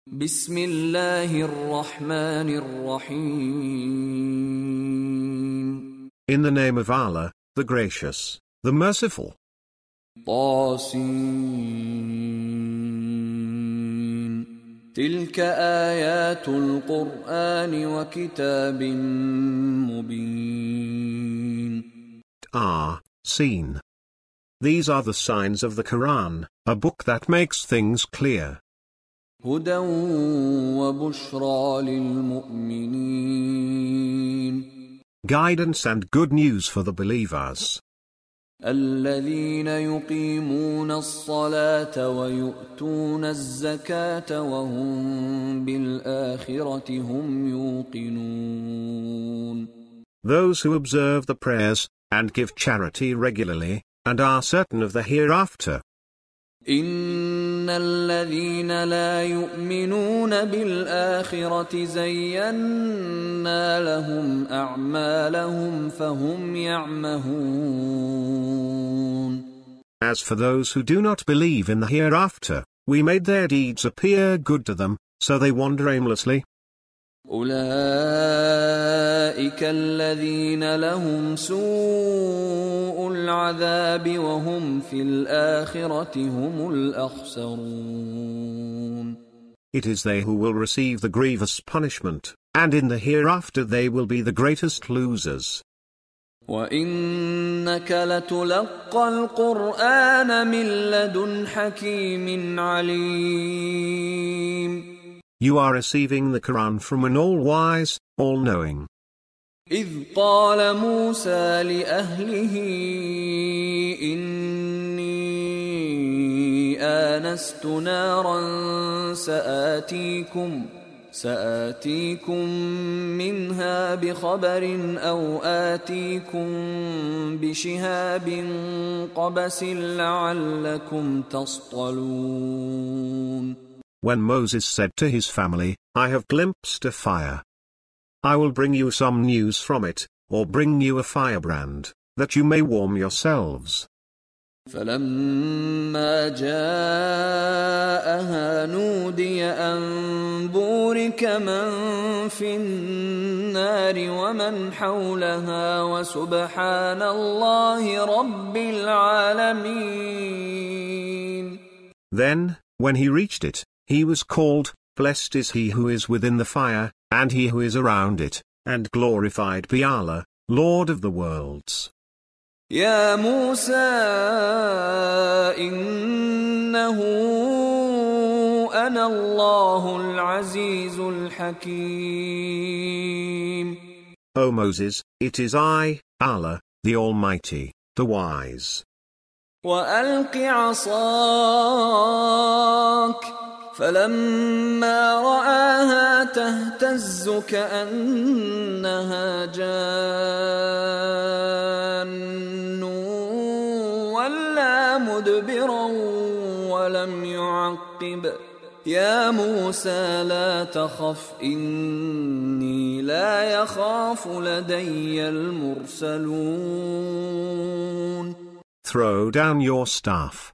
بسم الله الرحمن الرحيم. In the name of Allah, the Gracious, the Merciful. طاسين تلك آيات القرآن وكتاب مبين. Seen. These are the signs of the Quran, a book that makes things clear. هدى وبشرى للمؤمنين. Guidance and good news for the believers. الذين يقيمون الصلاة ويؤتون الزكاة وهم بالآخرة هم يوقنون. Those who observe the prayers, and give charity regularly, and are certain of the hereafter. إن الذين لا يؤمنون بالآخرة زينا لهم أعمالهم فهم يعمهون. As for those who do not believe in the hereafter, we made their deeds appear good to them, so they wander aimlessly. أولئك الذين لهم سوء العذاب وهم في الآخرة هم الأخسرون. It is they who will receive the grievous punishment, and in the hereafter they will be the greatest losers. وإنك لتلقى القرآن من لدن حكيم عليم. You are receiving the Quran from an all-wise, all-knowing. إذ قال موسى لأهله إني آنست نارا سآتيكم منها بخبر أو آتيكم بشهاب قبس لعلكم تصطلون. When Moses said to his family, I have glimpsed a fire. I will bring you some news from it, or bring you a firebrand, that you may warm yourselves. فلما جاءها نودي أن بورك من في النار ومن حولها وسبحان الله رب العالمين. Then, when he reached it, he was called, Blessed is he who is within the fire, and he who is around it, and glorified be Allah, Lord of the worlds. يا موسى إنه أنا الله العزيز الحكيم. O Moses, it is I, Allah, the Almighty, the Wise. وألق عصاك فلما رآها تهتز كأنها جان ولا مدبرا ولم يعقب. يا موسى لا تخف إني لا يخاف لدي المرسلون. Throw down your staff.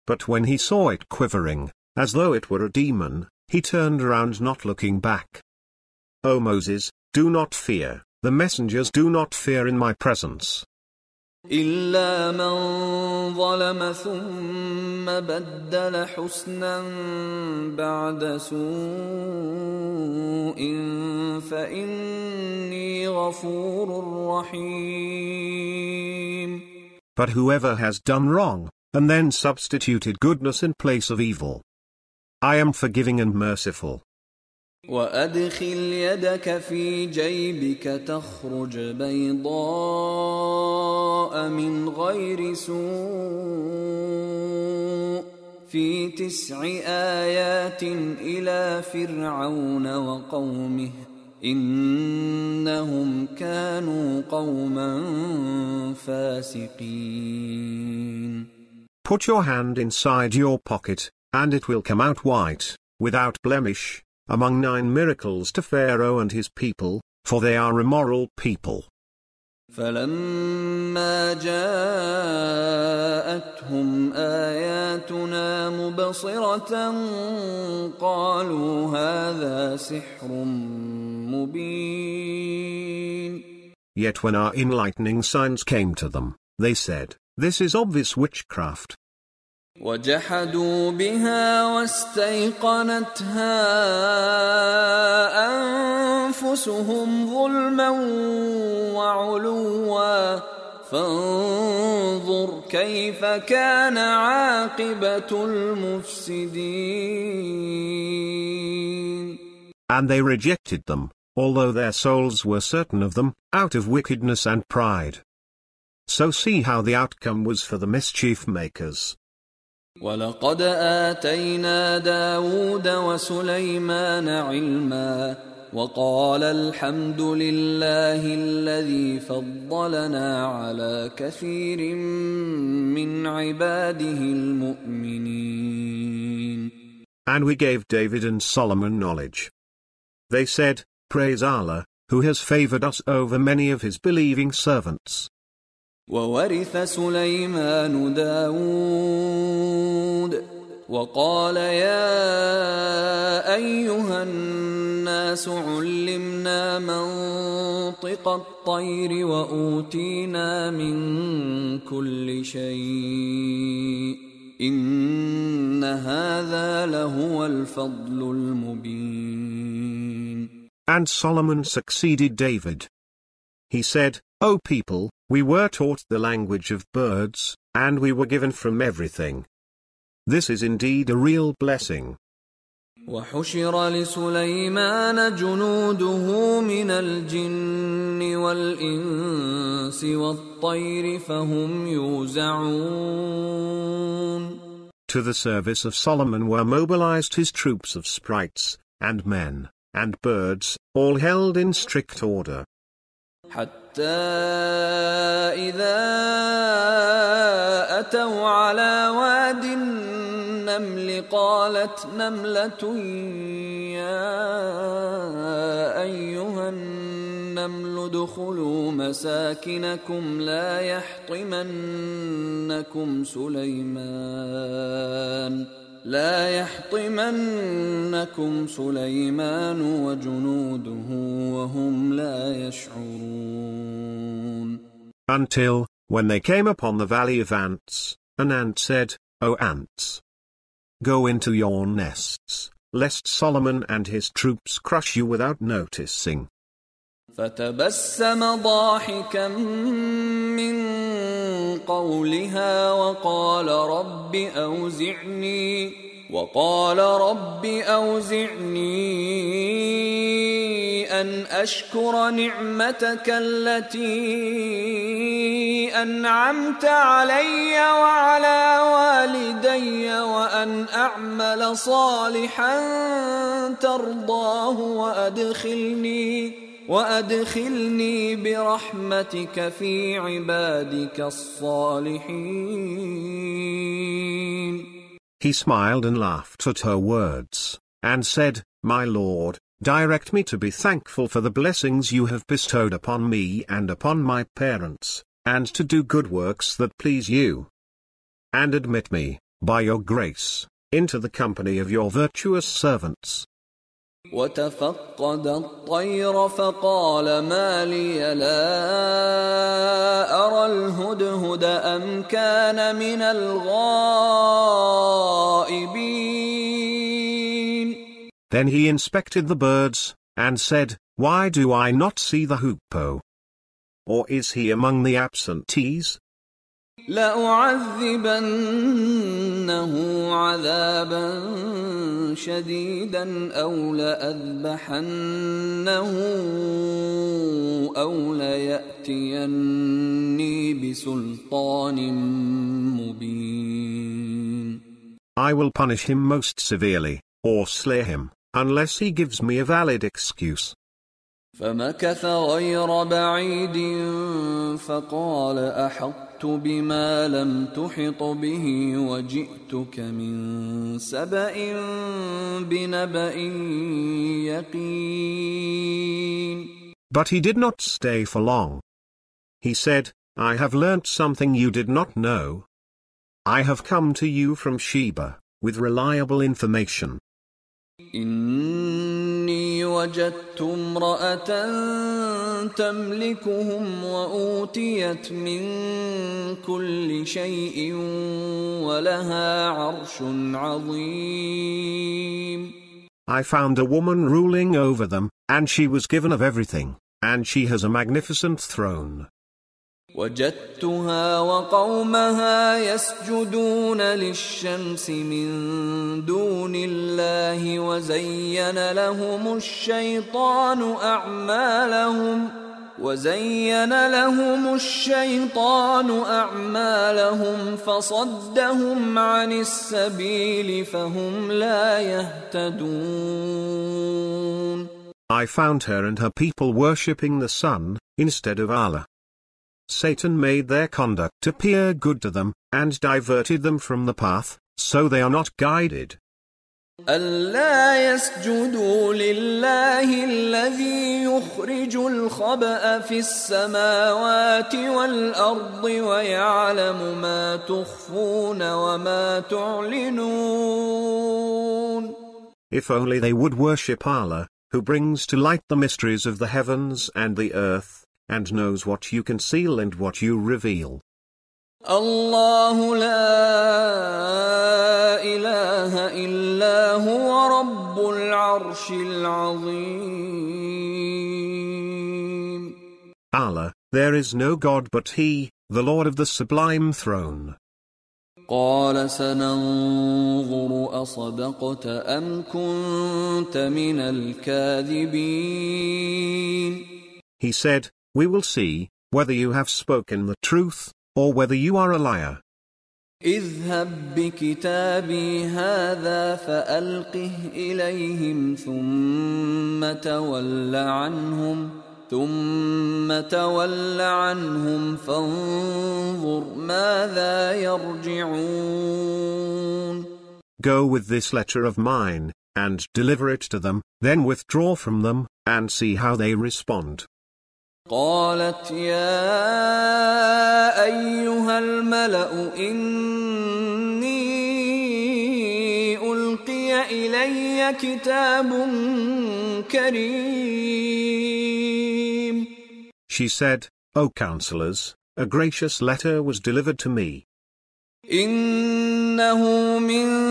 But when he saw it quivering, as though it were a demon, he turned around not looking back. O Moses, do not fear, the messengers do not fear in my presence. إلا من ظلم ثم بدل حسنا بعد سوء فإني غفور رحيم. But whoever has done wrong, and then substituted goodness in place of evil, I am forgiving and merciful. وأدخل يدك في جيبك تخرج بيضاء من غير سوء في 9 آيات إلى فرعون وقومه إنهم كانوا قوما فاسقين. Put your hand inside your pocket, and it will come out white, without blemish, among 9 miracles to Pharaoh and his people, for they are immoral people. فلما جاءتهم آياتنا مبصرة قالوا هذا سحر مبين. Yet when our enlightening signs came to them, they said, "This is obvious witchcraft." وجحدوا بها واستيقنتها أنفسهم ظلما وعلوا فانظر كيف كان عاقبة المفسدين. And they rejected them, although their souls were certain of them, out of wickedness and pride. So see how the outcome was for the mischief makers. وَلَقَدْ آتَيْنَا دَاوُودَ وَسُلَيْمَانَ عِلْمًا وَقَالَ الْحَمْدُ لِلَّهِ الَّذِي فَضَّلَنَا عَلَى كَثِيرٍ مِّنْ عِبَادِهِ الْمُؤْمِنِينَ. And we gave David and Solomon knowledge. They said, "Praise Allah, who has favored us over many of his believing servants." وورث سليمان داود وقال يا أيها الناس علمنا منطق الطير وأوتينا من كل شيء إن هذا لهو الفضل المبين. And Solomon succeeded David. He said, "O people, we were taught the language of birds, and we were given from everything. This is indeed a real blessing." وحشر لسليمان جنوده من الجن والإنس والطير فهم يوزعون. To the service of Solomon were mobilized his troops of sprites, and men, and birds, all held in strict order. حتى إذا أتوا على واد النمل قالت نملة يا أيها النمل ادخلوا مساكنكم لا يحطمنكم سليمان وجنوده وهم لا يشعرون. Until, when they came upon the valley of ants, an ant said, "O ants, go into your nests, lest Solomon and his troops crush you without noticing." فتبسم ضاحكا من قولها وقال رب أوزعني أن أشكر نعمتك التي أنعمت علي وعلى والدي وأن أعمل صالحا ترضاه وأدخلني برحمتك في عبادك الصالحين. He smiled and laughed at her words, and said, "My Lord, direct me to be thankful for the blessings you have bestowed upon me and upon my parents, and to do good works that please you. And admit me, by your grace, into the company of your virtuous servants." وتفقد الطير فقال ما لي لا أرى الهدهد أم كان من الغائبين. Then he inspected the birds, and said, "Why do I not see the hoopoe? Or is he among the absentees?" لأعذبنه عذابا شديدا أو لأذبحنه أو ليأتيني بسلطان مبين. I will punish him most severely, or slay him, unless he gives me a valid excuse. فمكث غير بعيد فقال أحطت بما لم تحط به وجئتك من سبأ بنبأ يقين. But he did not stay for long. He said, I have learnt something you did not know. I have come to you from Sheba, with reliable information. إني وجدت امرأة تملكهم وأوتيت من كل شيء ولها عرش عظيم. I found a woman ruling over them, and she was given of everything, and she has a magnificent throne. وجدتها وقومها يسجدون للشمس من دون الله وزين لهم الشيطان أعمالهم فصدهم عن السبيل فهم لا يهتدون. I found her and her people worshipping the sun, instead of Allah. Satan made their conduct appear good to them, and diverted them from the path, so they are not guided. ألا يسجدوا لله الذي يخرج الخبأ في السماوات والأرض ويعلم ما تخفون وما تعلنون. If only they would worship Allah, who brings to light the mysteries of the heavens and the earth, and knows what you conceal and what you reveal. الله لا إله إلا هو رب العرش العظيم. Allah, there is no God but He, the Lord of the sublime throne. قال سننظر أصدقت أم كنت من الكاذبين. He said, we will see, whether you have spoken the truth, or whether you are a liar. اذهب بكتابي هذا فألقه إليهم ثم تول عنهم فانظر ماذا يرجعون. Go with this letter of mine, and deliver it to them, then withdraw from them, and see how they respond. قالت يا أيها الملأ إني ألقي إلي كتاب كريم. She said, O counselors, a gracious letter was delivered to me. إنه من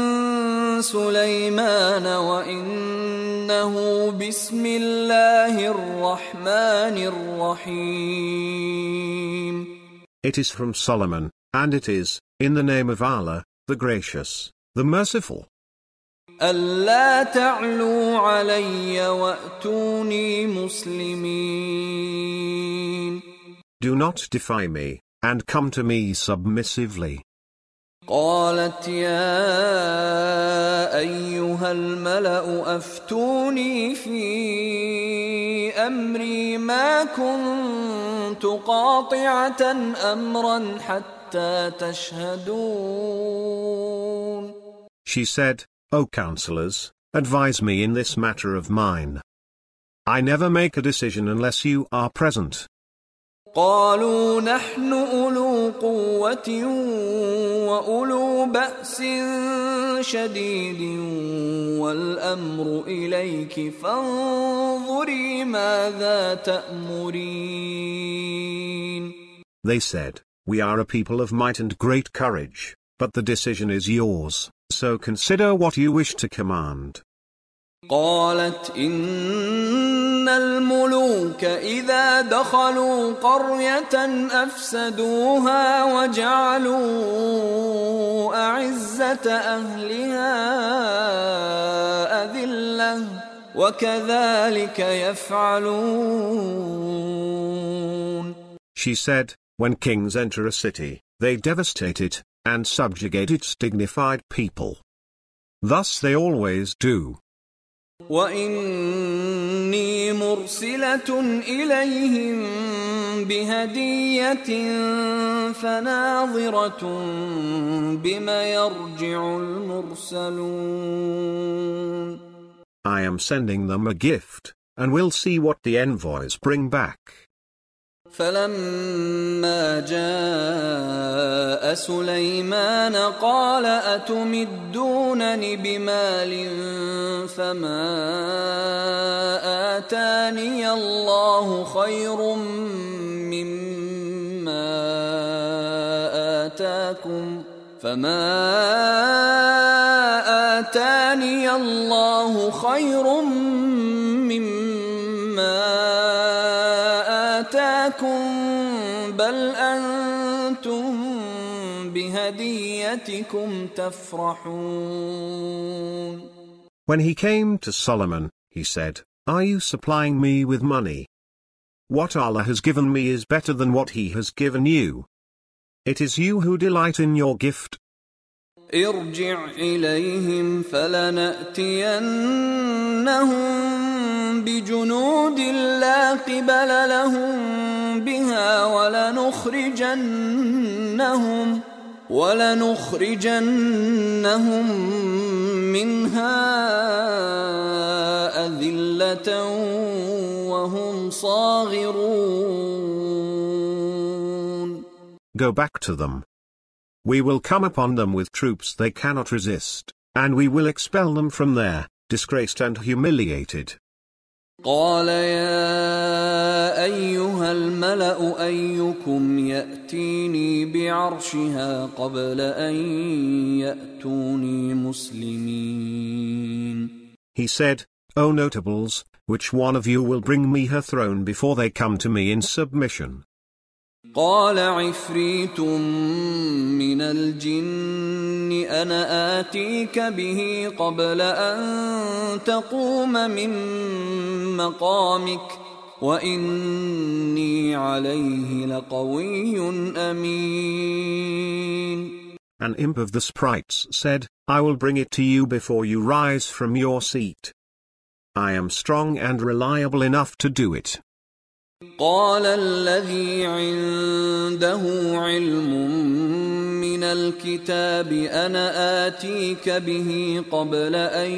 سليمان وإنه بسم الله الرحمن الرحيم. It is from Solomon, and it is, in the name of Allah, the gracious, the merciful. ألا تعلوا علي وأتوني مسلمين. Do not defy me, and come to me submissively. قالت يا أيها الملأ أفتوني في أمري ما كنت قاطعة أمرا حتى تشهدون. She said, O counselors, advise me in this matter of mine. I never make a decision unless you are present. قالوا نحن أولو قوة وأولو بأس شديد والأمر إليك فانظري ماذا تأمرين. They said, we are a people of might and great courage, but the decision is yours, so consider what you wish to command. قالت إن الملوك إذا دخلوا قرية أفسدوها وجعلوا أعزة أهلها أذلة وكذلك يفعلون. She said, when kings enter a city, they devastate it, and subjugate its dignified people. Thus they always do. وإني مرسلة إليهم بهدية فناظرة بما يرجع المرسلون. I am sending them a gift, and we'll see what the envoys bring back. فلما جاء سليمان قال أتمدونني بمال فما آتاني الله خير مما آتاكم بل أنتم بهديتكم تفرحون. When he came to Solomon, he said, "Are you supplying me with money? What Allah has given me is better than what He has given you. It is you who delight in your gift." ارجع إليهم فلنأتينهم بجنود لا قبل لهم بها ولنخرجنهم منها أذلة وهم صاغرون. Go back to them. We will come upon them with troops they cannot resist, and we will expel them from there, disgraced and humiliated. قال يا أيها الملأ أيكم يأتيني بعرشها قبل أن يأتوني مسلمين. He said, O notables, which one of you will bring me her throne before they come to me in submission? قال عفريت من الجن أنا آتيك به قبل أن تقوم من مقامك وإني عليه لقوي أمين. An imp of the sprites said, I will bring it to you before you rise from your seat. I am strong and reliable enough to do it. قال الذي عنده علم من الكتاب أنا آتيك به قبل أن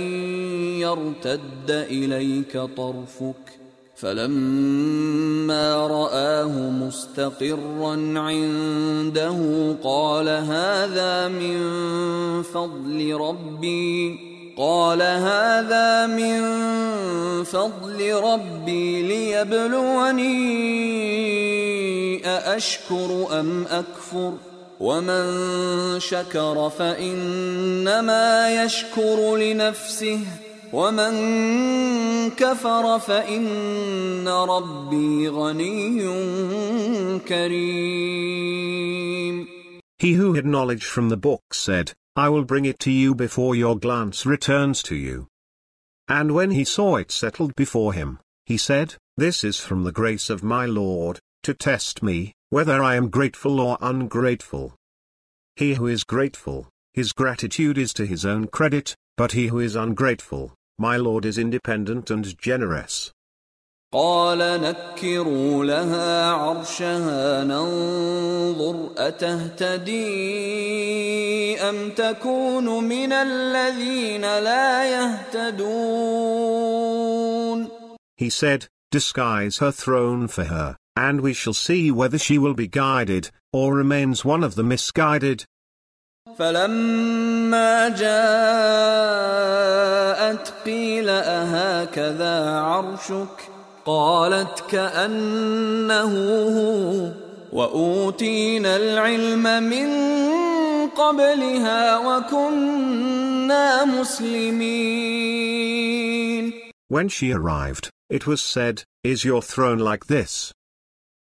يرتد إليك طرفك فلما رآه مستقرا عنده قال هذا من فضل ربي ليبلوني أأشكر أم أكفر ومن شكر فإنما يشكر لنفسه ومن كفر فإن ربي غني كريم. He who had knowledge from the book said, I will bring it to you before your glance returns to you. And when he saw it settled before him, he said, This is from the grace of my Lord, to test me, whether I am grateful or ungrateful. He who is grateful, his gratitude is to his own credit, but he who is ungrateful, my Lord is independent and generous. قال نكروا لها عرشها ننظر أتهتدي أم تكون من الذين لا يهتدون. He said, disguise her throne for her, and we shall see whether she will be guided, or remains one of the misguided. فلما جاءت قيل أهكذا عرشك قالت كأنه هو وأوتينا العلم من قبلها وكنا مسلمين. When she arrived, it was said, Is your throne like this?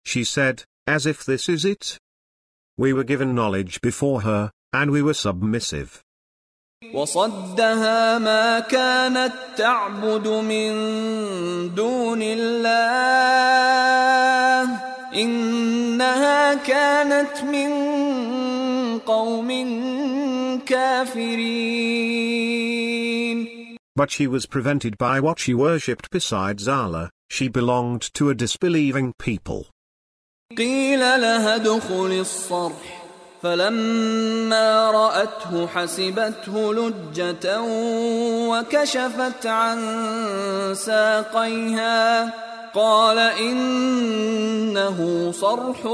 She said, As if this is it. We were given knowledge before her, and we were submissive. وصدها ما كانت تعبد من دون الله إنها كانت من قوم كافرين. But she was prevented by what she worshipped besides Allah. She belonged to a disbelieving people. قيل لها ادخل الصرح فلما رأته حسبته لجة وكشفت عن ساقيها قال إنه صرح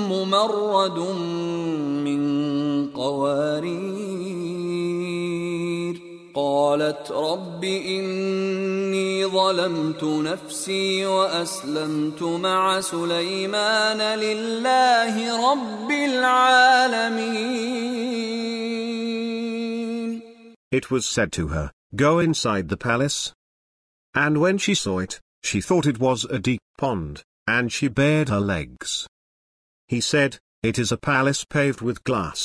ممرد من قوارير قالت رب إني ظلمت نفسي وأسلمت مع سليمان لله رب العالمين. It was said to her, "Go inside the palace." And when she saw it, she thought it was a deep pond, and she bared her legs. He said, "It is a palace paved with glass."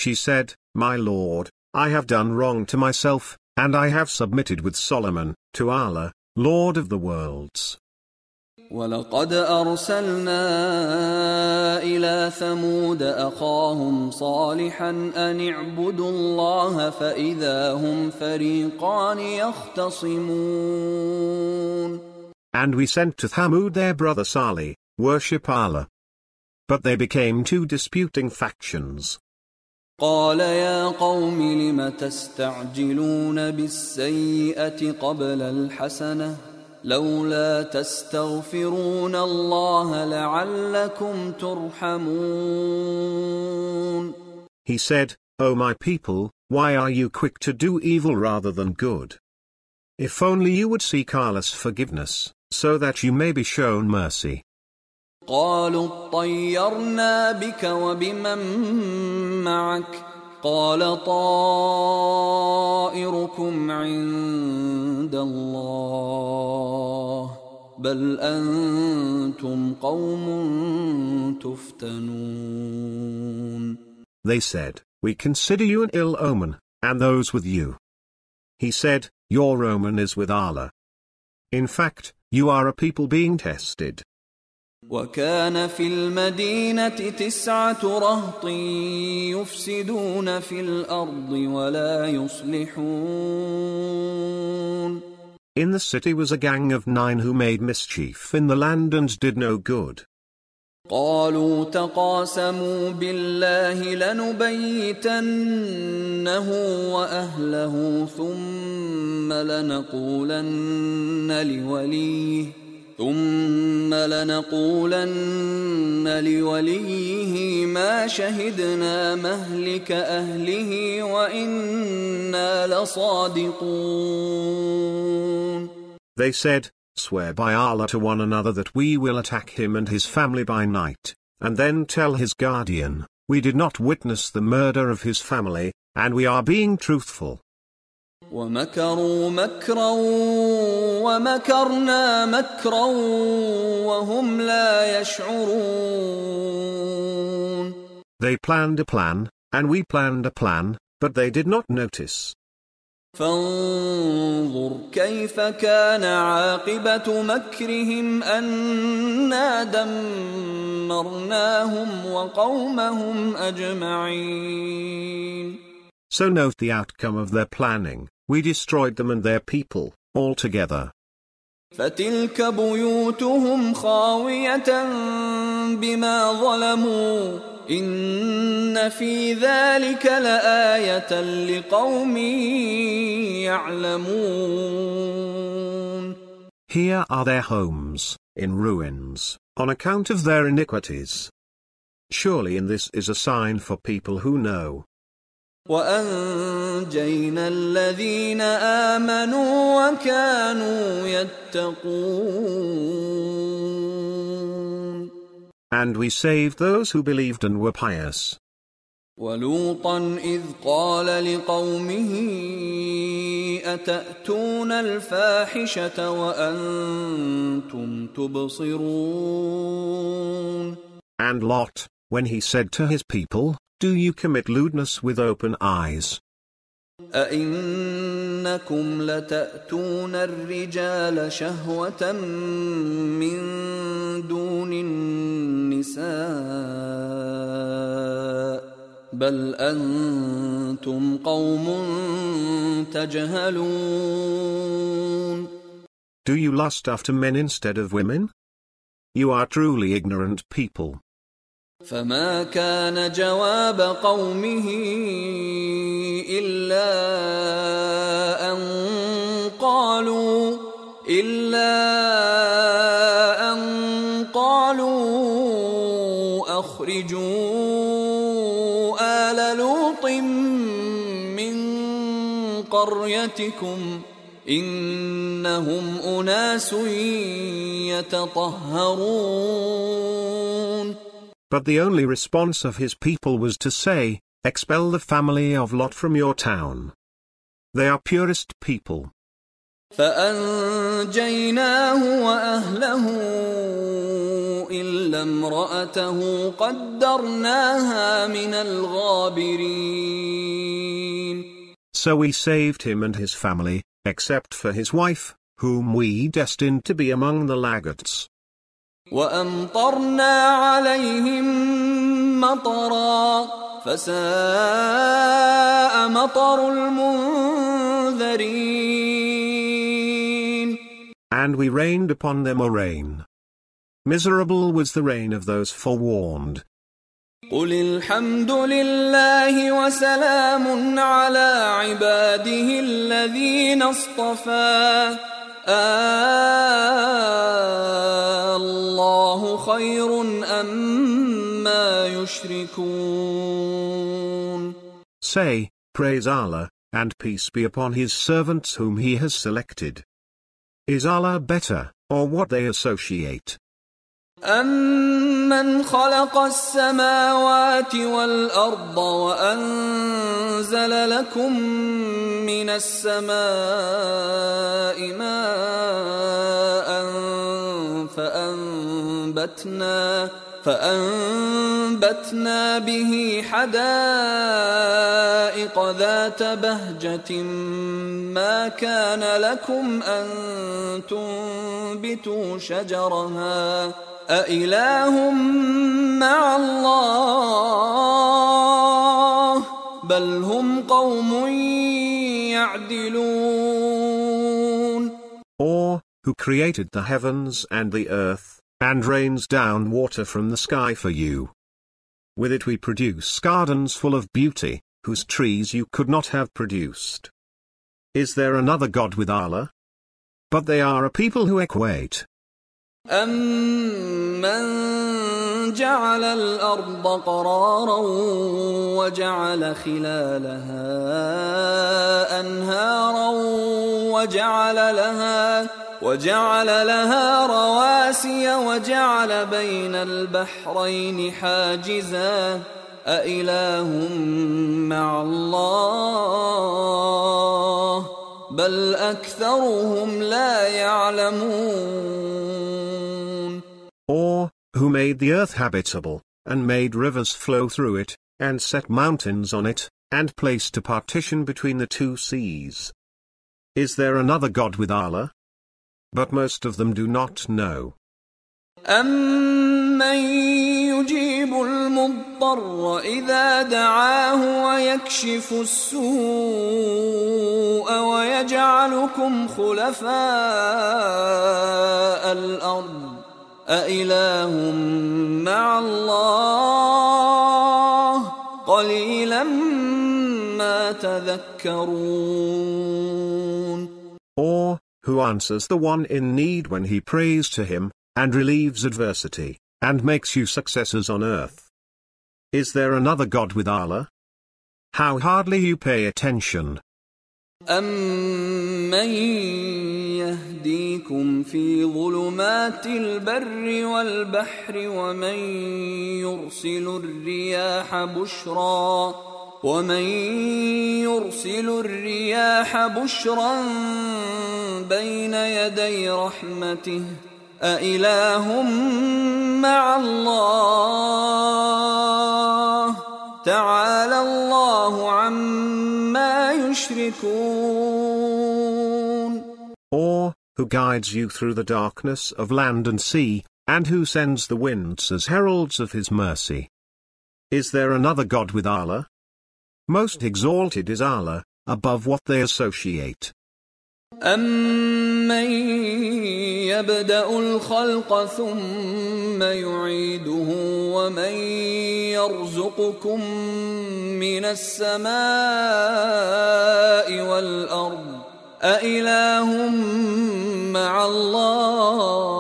She said, "My lord, I have done wrong to myself, and I have submitted with Solomon, to Allah, Lord of the worlds." وَلَقَدْ أَرْسَلْنَا إِلَى ثَمُودَ أَخَاهُمْ صَالِحًا أَنِ اعْبُدُوا اللَّهَ فَإِذَا هُمْ فَرِيقَانِ يَخْتَصِمُونَ. And we sent to Thamud their brother Salih, worship Allah. But they became two disputing factions. قال يا قوم لم تستعجلون بالسيئة قبل الحسنة لولا تستغفرون الله لعلكم ترحمون. He said, "O my people, why are you quick to do evil rather than good? If only you would seek Allah's forgiveness, so that you may be shown mercy." قالوا اطيرنا بك وبمن معك قال طائركم عند الله بل أنتم قوم تفتنون. They said, "We consider you an ill omen, and those with you." He said, "Your omen is with Allah. In fact, you are a people being tested." وكان في المدينة 9 رهط يفسدون في الأرض ولا يصلحون. In the city was a gang of 9 who made mischief in the land and did no good. قالوا تقاسموا بالله لنبيتنه وأهله ثم لنقولن لوليه ما شهدنا مهلك أهله وإنا لصادقون. They said, "Swear by Allah to one another that we will attack him and his family by night, and then tell his guardian, we did not witness the murder of his family, and we are being truthful." وَمَكَرُوا مَكْرًا وَمَكَرْنَا مَكْرًا وَهُمْ لَا يَشْعُرُونَ. They planned a plan, and we planned a plan, but they did not notice. فانظر كيف كان عاقبة مكرهم أنا دمرناهم وقومهم أجمعين. So note the outcome of their planning. We destroyed them and their people, altogether. فتلك بيوتهم خاوية بما ظلموا إن في ذلك لآية لقوم يعلمون. Here are their homes, in ruins, on account of their iniquities. Surely in this is a sign for people who know. وأنجينا الذين آمنوا وكانوا يتقون. And we saved those who believed and were pious. ولوطا إذ قال لقومه أتأتون الفاحشة وأنتم تبصرون. And Lot, when he said to his people, "Do you commit lewdness with open eyes? أئنكم لتأتون الرجال شهوة من دون النساء بل أنتم قوم تجهلون." Do you lust after men instead of women? You are truly ignorant people. فما كان جواب قومه إلا أن إلا أن قالوا أخرجوا آل لوط من قريتكم إنهم أناس يتطهرون. But the only response of his people was to say, "Expel the family of Lot from your town. They are purest people." فأنجيناه وأهله إلا امرأته قدرناها من الغابرين. So we saved him and his family, except for his wife, whom we destined to be among the laggards. وأمطرنا عليهم مطرا فساء مطر المنذرين. And we rained upon them a rain. Miserable was the rain of those forewarned. قل الحمد لله وسلام على عباده الذين اصطفى الله خير أما يشركون. Say, praise Allah, and peace be upon his servants whom he has selected. Is Allah better, or what they associate? أَمَّنْ خَلَقَ السَّمَاوَاتِ وَالْأَرْضَ وَأَنزَلَ لَكُم مِّنَ السَّمَاءِ مَاءً فَأَنبَتْنَا بِهِ حَدَائِقَ ذَاتَ بَهْجَةٍ مَّا كَانَ لَكُمْ أَن تُنبِتُوا شَجَرَهَا أَإِلَٰهٌ مَّعَ اللَّهِ بَلْ هُمْ قَوْمٌ يَعْدِلُونَ. Or, who created the heavens and the earth, and rains down water from the sky for you. With it we produce gardens full of beauty, whose trees you could not have produced. Is there another God with Allah? But they are a people who equate. أَمَّنْ جَعَلَ الْأَرْضَ قَرَارًا وَجَعَلَ خِلَالَهَا أَنْهَارًا وَجَعَلَ لَهَا رَوَاسِيَ وَجَعَلَ بَيْنَ الْبَحْرَيْنِ حَاجِزًا أَإِلَٰهٌ مَّعَ اللَّهِ بَلْ أَكْثَرُهُمْ لَا يَعْلَمُونَ. Or, who made the earth habitable, and made rivers flow through it, and set mountains on it, and placed a partition between the two seas. Is there another God with Allah? But most of them do not know. أَمَّن يُجِيبُ الْمُضْطَرَّ إِذَا دَعَاهُ وَيَكْشِفُ السُّوءَ وَيَجْعَلُكُمْ خُلَفَاءَ الْأَرْضِ أَإِلَٰهٌ مَّعَ اللَّهِ قَلِيلًا مَّا تَذَكَّرُونَ. Or, who answers the one in need when he prays to him, and relieves adversity, and makes you successors on earth. Is there another God with Allah? How hardly you pay attention. أَمَّن يَهْدِيكُمْ فِي ظُلُمَاتِ الْبَرِّ وَالْبَحْرِ وَمَن يُرْسِلُ الرِّيَاحَ بُشْرًا بَيْنَ يَدَيْ رَحْمَتِهِ أَإِلَٰهٌ مَّعَ اللَّهِ تَعَالَى اللَّهُ عَمَّا يُشْرِكُونَ. Or, who guides you through the darkness of land and sea, and who sends the winds as heralds of his mercy. Is there another God with Allah? Most exalted is Allah, above what they associate. أَمَّن يَبْدَأُ الْخَلْقَ ثُمَّ يُعِيدُهُ وَمَن يَرْزُقُكُم مِّنَ السَّمَاءِ وَالْأَرْضِ أَإِلَٰهٌ مع الله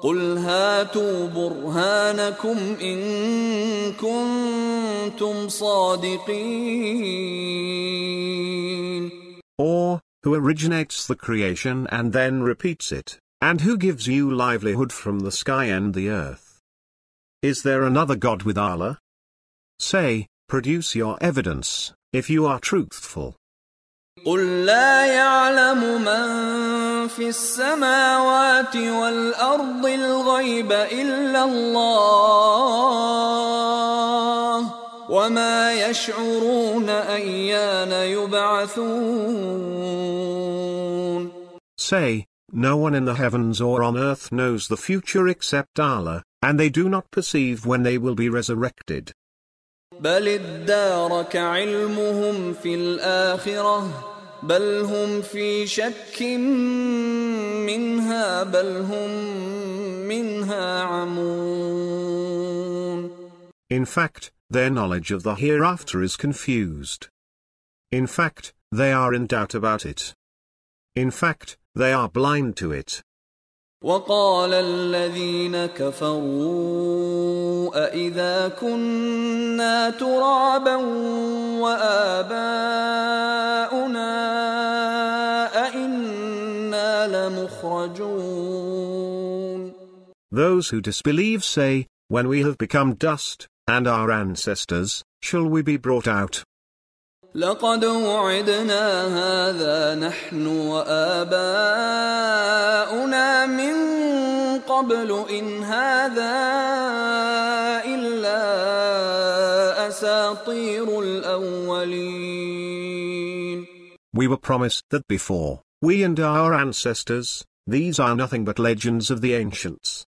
قل هاتوا برهانكم إن كنتم صادقين. Or, who originates the creation and then repeats it, and who gives you livelihood from the sky and the earth? Is there another God with Allah? Say, produce your evidence, if you are truthful. قل لا يعلم من في السماوات والأرض الغيب إلا الله وما يشعرون أيان يبعثون. Say, no one in the heavens or on earth knows the future except Allah, and they do not perceive when they will be resurrected. بل ادارك علمهم في الآخرة بل هم في شك منها بل هم منها عمون. In fact, their knowledge of the hereafter is confused. In fact, they are in doubt about it. In fact, they are blind to it. وقال الذين كفروا أإذا كنا ترابا وآباؤنا أإنا لمخرجون. Those who disbelieve say, when we have become dust, and our ancestors, shall we be brought out? لقد وعدنا هذا نحن وآباؤنا من قبل إن هذا إلا أساطير الأولين. We were promised that before, we and our ancestors, these are nothing but legends of the ancients.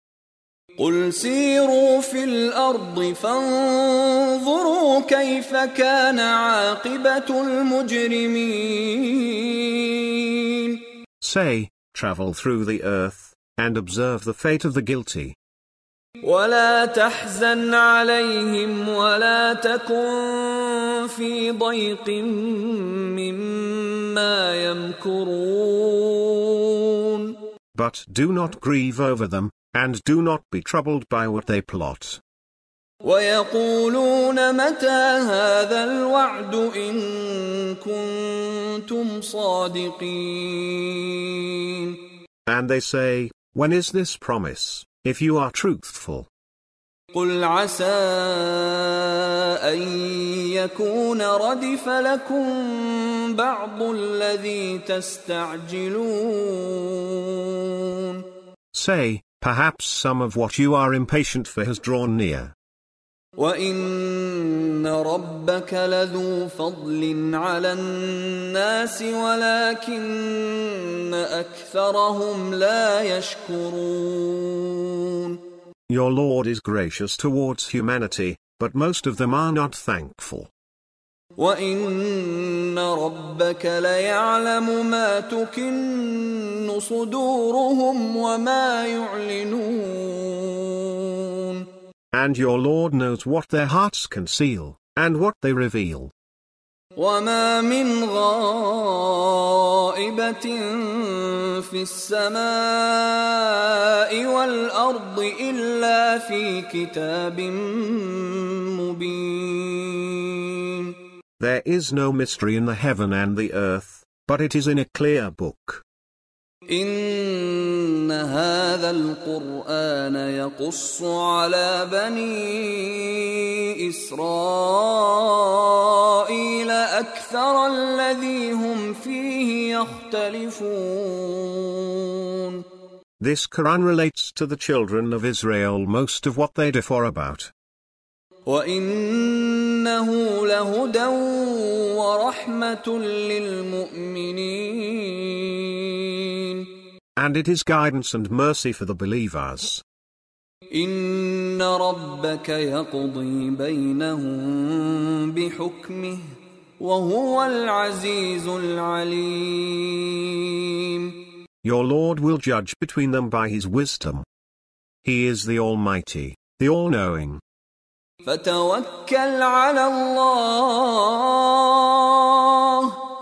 قل سيروا في الأرض فانظروا كيف كان عاقبة المجرمين. Say, travel through the earth, and observe the fate of the guilty. ولا تحزن عليهم ولا تكن في ضيق مما يمكرون. But do not grieve over them, and do not be troubled by what they plot. ويقولون متى هذا الوعد إن كنتم صادقين. And they say, when is this promise, if you are truthful? قل عسى أن يكون ردف لكم بعض الذي تستعجلون. Say, perhaps some of what you are impatient for has drawn near. وَإِنَّ رَبَّكَ لَذُو فَضْلٍ عَلَى النَّاسِ وَلَكِنَّ أَكْثَرَهُمْ لَا يَشْكُرُونَ. Your Lord is gracious towards humanity, but most of them are not thankful. وَإِنَّ رَبَّكَ لَيَعْلَمُ مَا تُكِنُّ صُدُورُهُمْ وَمَا يُعْلِنُونَ. And your Lord knows what their hearts conceal, and what they reveal. وَمَا مِنْ غَائِبَةٍ فِي السَّمَاءِ وَالْأَرْضِ إِلَّا فِي كِتَابٍ مُبِينٍ. There is no mystery in the heaven and the earth, but it is in a clear book. إِنَّ هَذَا الْقُرْآنَ يَقُصُّ عَلَى بَنِي إِسْرَائِيلَ أَكْثَرَ الَّذِي هُمْ فِيهِ يَخْتَلِفُونَ. This Quran relates to the children of Israel most of what they differ about. وَإِنَّهُ لَهُدًى وَرَحْمَةٌ لِّلْمُؤْمِنِينَ. And it is guidance and mercy for the believers. إِنَّ رَبَّكَ يَقْضِي بَيْنَهُم بِحُكْمِهِ وَهُوَ الْعَزِيزُ الْعَلِيمُ. Your Lord will judge between them by His wisdom. He is the Almighty, the All-Knowing. فَتَوَكَّلْ عَلَى اللَّهِ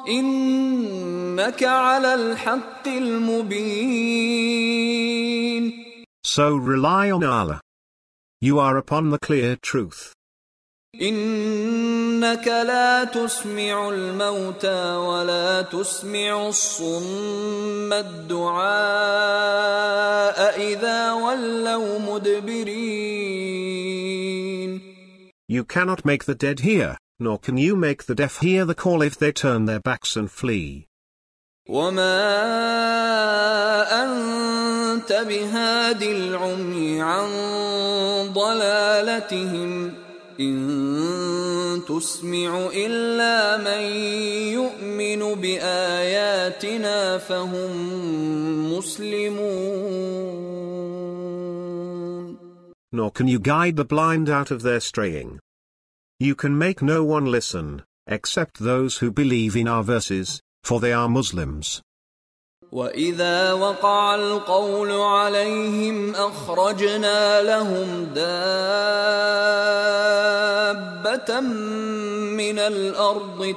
إِنَّكَ إنك على الحق المبين. So rely on Allah. You are upon the clear truth. إنك لا تسمع الموتى ولا تسمع الصم الدعاء إذا ولوا مدبرين. You cannot make the dead hear, nor can you make the deaf hear the call if they turn their backs and flee. وما أنت بهاد العمي عن ضلالتهم إن تسمع إلا من يؤمن بآياتنا فهم مسلمون. Nor can you guide the blind out of their straying. You can make no one listen, except those who believe in our verses, for they are Muslims. وَإِذَا وَقَعَ الْقَوْلُ عَلَيْهِمْ أَخْرَجْنَا لَهُمْ دَابَّةً مِّنَ الْأَرْضِ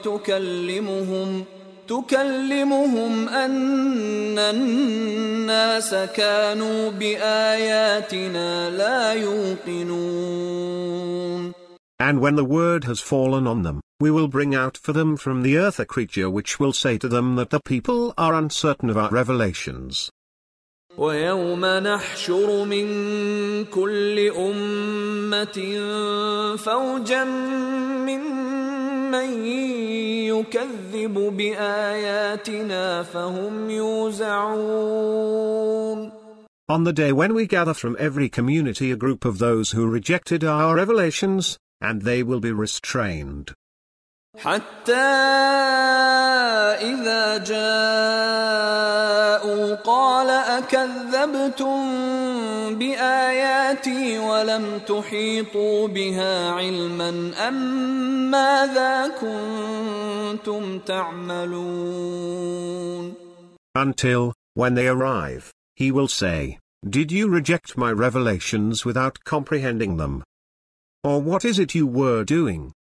تُكَلِّمُهُمْ أَنَّ النَّاسَ كَانُوا بِآيَاتِنَا لَا يُوقِنُونَ. And when the word has fallen on them, we will bring out for them from the earth a creature which will say to them that the people are uncertain of our revelations. وَيَوْمَ نَحْشُرُ مِنْ كُلِّ أُمَّةٍ فَوْجًا مِّمَّن يُكَذِّبُ بِآيَاتِنَا فَهُمْ يُوزَعُونَ. On the day when we gather from every community a group of those who rejected our revelations, and they will be restrained. حتى إذا جاءوا قال أكذبتم بآياتي ولم تحيطوا بها علما أم ماذا كنتم تعملون. Until, when they arrive, he will say, did you reject my revelations without comprehending them? Or what is it you were doing?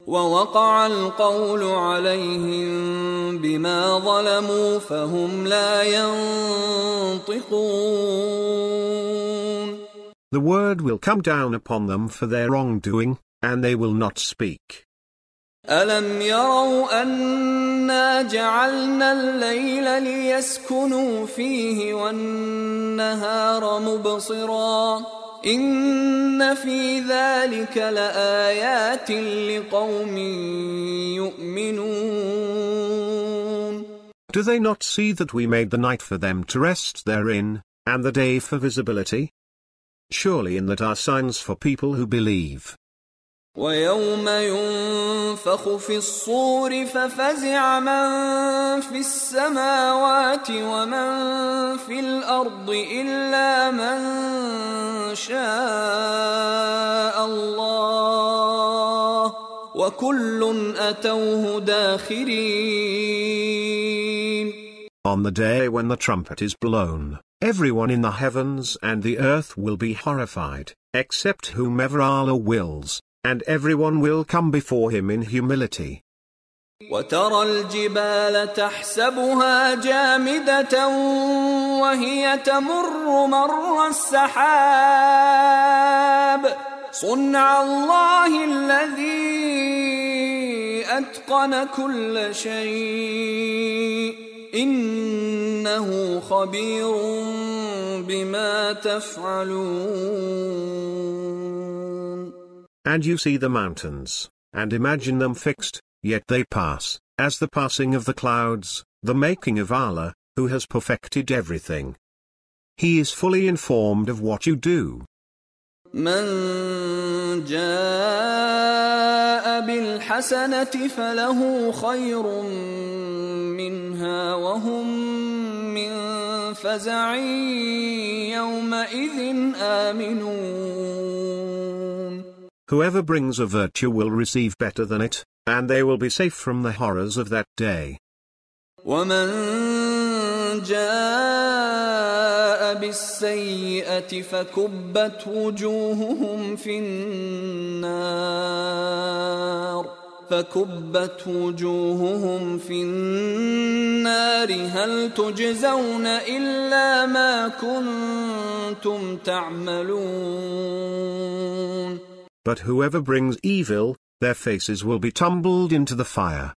ووقع القول عليهم بما ظلموا فهم لا ينطقون. The word will come down upon them for their wrongdoing, and they will not speak. ألم يروا أنا جعلنا الليل ليسكنوا فيه والنهار مبصرا إن في ذلك لآيات لقوم يؤمنون. Do they not see that we made the night for them to rest therein, and the day for visibility? Surely in that are signs for people who believe. ويوم ينفخ في الصور ففزع من في السماوات ومن في الأرض إلا من شاء الله وكل أتوه داخرين. On the day when the trumpet is blown, everyone in the heavens and the earth will be horrified, except whomever Allah wills. And everyone will come before him in humility. وترى الجبال تحسبها جامدة وهي تمر مر السحاب صنع الله الذي أتقن كل شيء إنه خبير بما تفعلون. And you see the mountains, and imagine them fixed, yet they pass, as the passing of the clouds, the making of Allah, who has perfected everything. He is fully informed of what you do. من جاء بالحسنة فله خير منها وهم من فزع يومئذ آمنون. Whoever brings a virtue will receive better than it, and they will be safe from the horrors of that day. ومن جاء بالسيئة فكبت وجوههم في النار فكبت وجوههم في النار هل تجزون إلا ما كنتم تعملون. But whoever brings evil, their faces will be tumbled into the fire.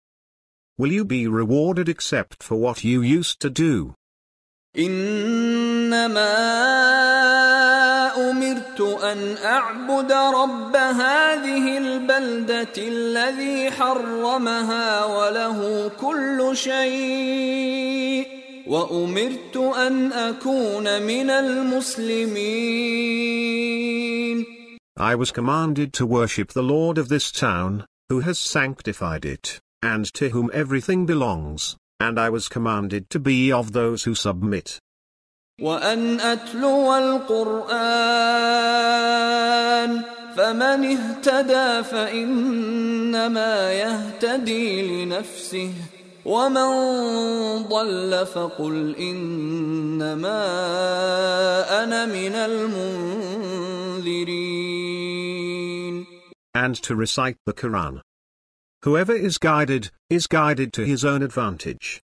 Will you be rewarded except for what you used to do? إنما أمرت أن أعبد رب هذه البلدة الذي حرمها وله كل شيء وأمرت أن أكون من المسلمين. I was commanded to worship the Lord of this town, who has sanctified it, and to whom everything belongs, and I was commanded to be of those who submit. وأن أتلو القرآن فمن اهتدى فإنما يهتدي لنفسه ومن ضل فقل إنما أنا من المنذرين. And to recite the Quran. Whoever is guided to his own advantage.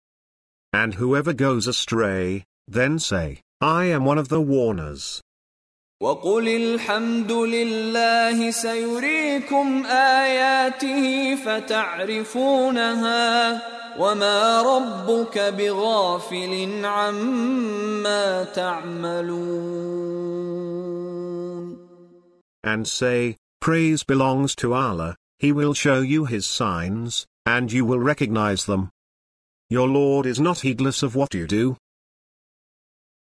And whoever goes astray, then say, I am one of the warners. وَقُلِ الْحَمْدُ لِلَّهِ سَيُرِيكُمْ آيَاتِهِ فَتَعْرِفُونَهَا وَمَا رَبُّكَ بِغَافِلٍ عَمَّا تَعْمَلُونَ. And say, praise belongs to Allah, He will show you His signs, and you will recognize them. Your Lord is not heedless of what you do.